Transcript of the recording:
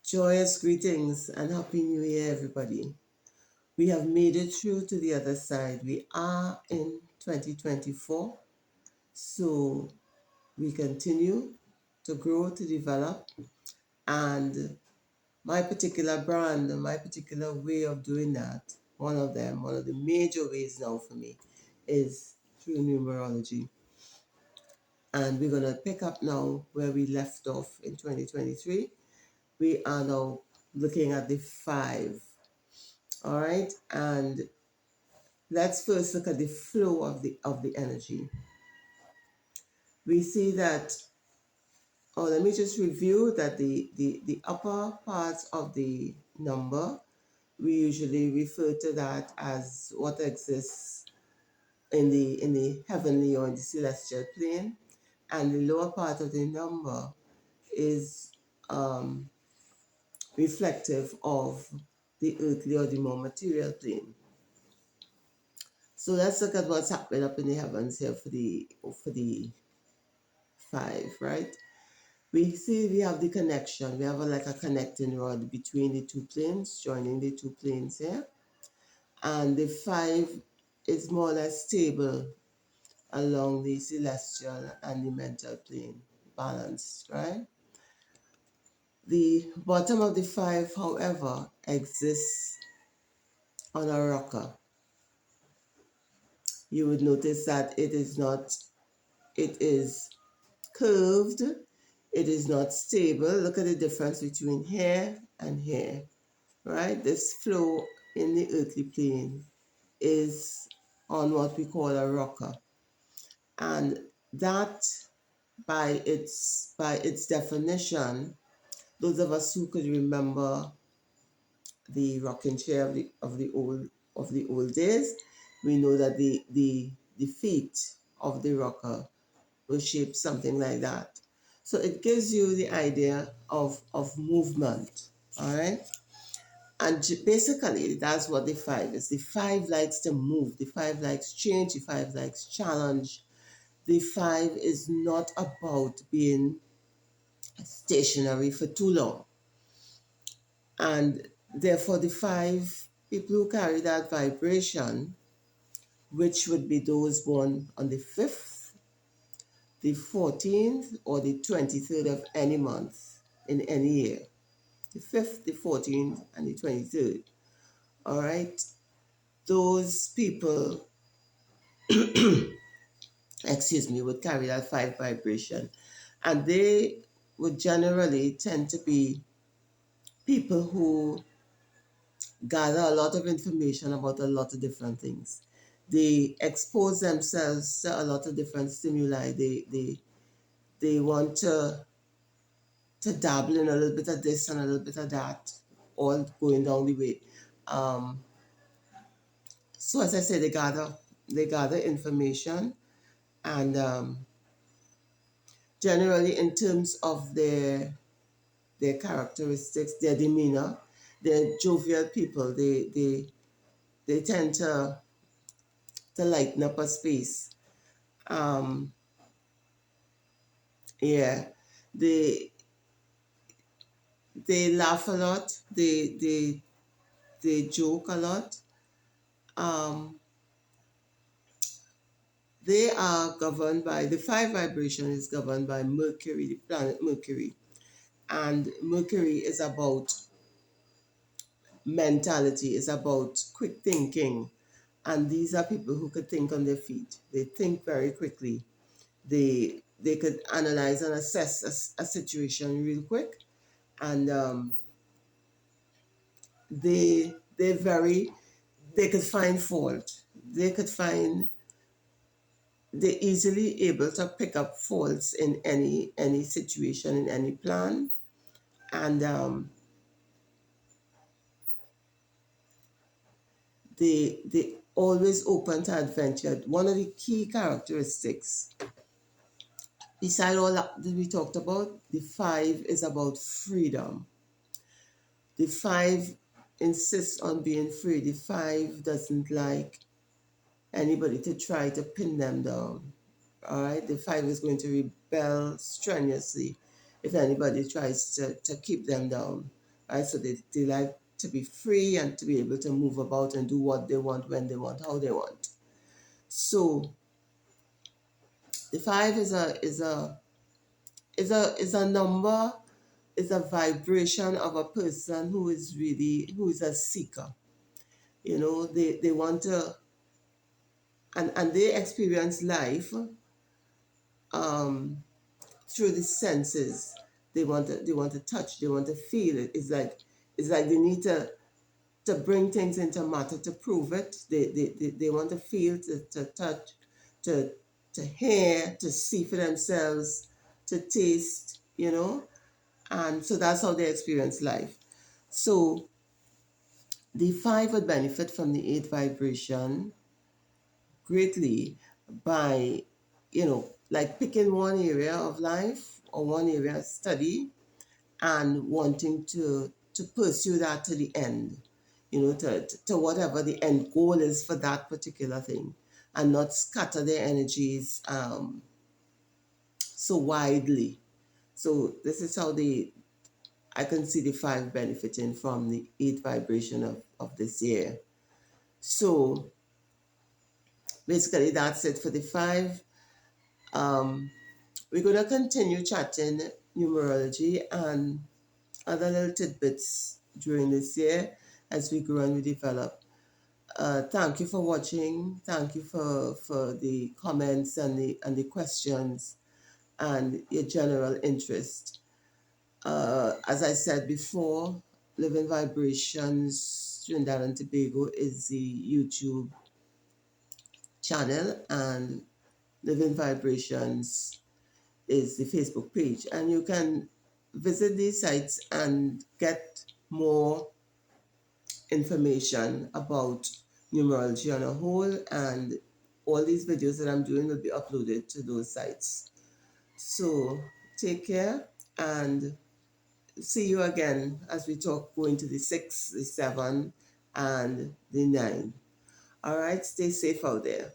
Joyous greetings and Happy New Year, everybody. We have made it through to the other side. We are in 2024, so we continue to grow, to develop, and my particular brand and my particular way of doing that, one of the major ways now for me, is through numerology. And we're going to pick up now where we left off in 2023. We are now looking at the five. All right, and let's first look at the flow of the energy. We see that, let me just review that the upper parts of the number, we usually refer to that as what exists in the heavenly or in the celestial plane, and the lower part of the number is um, reflective of the earthly or the more material plane. So let's look at what's happening up in the heavens here for the five, right? We see we have the connection. We have like a connecting rod between the two planes, joining the two planes here. And the five is more or less stable along the celestial and the mental plane, balanced, right? The bottom of the five, however, exists on a rocker. You would notice that it is curved, it is not stable. Look at the difference between here and here, right? This flow in the earthly plane is on what we call a rocker. And that, by its definition, those of us who could remember the rocking chair of the old days, we know that the feet of the rocker were shaped something like that. So it gives you the idea of movement, all right? And basically, that's what the five is. The five likes to move. The five likes change. The five likes challenge. The five is not about being stationary for too long. And therefore, the five people who carry that vibration, which would be those born on the 5th, the 14th, or the 23rd of any month in any year. The 5th, the 14th, and the 23rd. All right? Those people, would carry that five vibration. And they would generally tend to be people who gather a lot of information about a lot of different things. They expose themselves to a lot of different stimuli. They want to dabble in a little bit of this and a little bit of that, all going down the way. So as I say, they gather information, and generally in terms of their characteristics, their demeanor, they're jovial people. They tend to lighten up a space. Yeah, they laugh a lot. They joke a lot. They are governed by the five vibration is governed by Mercury, the planet Mercury, and Mercury is about mentality, is about quick thinking, and these are people who could think on their feet. They think very quickly. They could analyze and assess a situation real quick, and they could find fault. They're easily able to pick up faults in any situation, in any plan, and they always open to adventure. One of the key characteristics, beside all that we talked about, the five is about freedom. The five insists on being free. The five doesn't like anybody to try to pin them down. All right, the five is going to rebel strenuously if anybody tries to keep them down. right? So they like to be free and to be able to move about and do what they want, when they want, how they want. So the five is a number, is a vibration of a person who is a seeker. You know, they want to, and they experience life um, through the senses. They want to touch, they want to feel it. It's like they need to bring things into matter to prove it. They want to feel, to touch, to hear, to see for themselves, to taste, and so that's how they experience life. So the five would benefit from the eight vibration greatly by, like picking one area of life or one area of study and wanting to pursue that to the end, to whatever the end goal is for that particular thing, and not scatter their energies so widely. So this is how I can see the five benefiting from the eight vibration of this year. So basically that's it for the five. We're going to continue chatting numerology and other little tidbits during this year as we grow and we develop. Thank you for watching. Thank you for the comments and the questions and your general interest. As I said before, Living Vibrations Trinidad and Tobago is the YouTube channel, and Living Vibrations is the Facebook page. And you can visit these sites and get more information about numerology on a whole, and all these videos that I'm doing will be uploaded to those sites. So take care and see you again as we talk going to the 6, the 7, and the 9. All right, stay safe out there.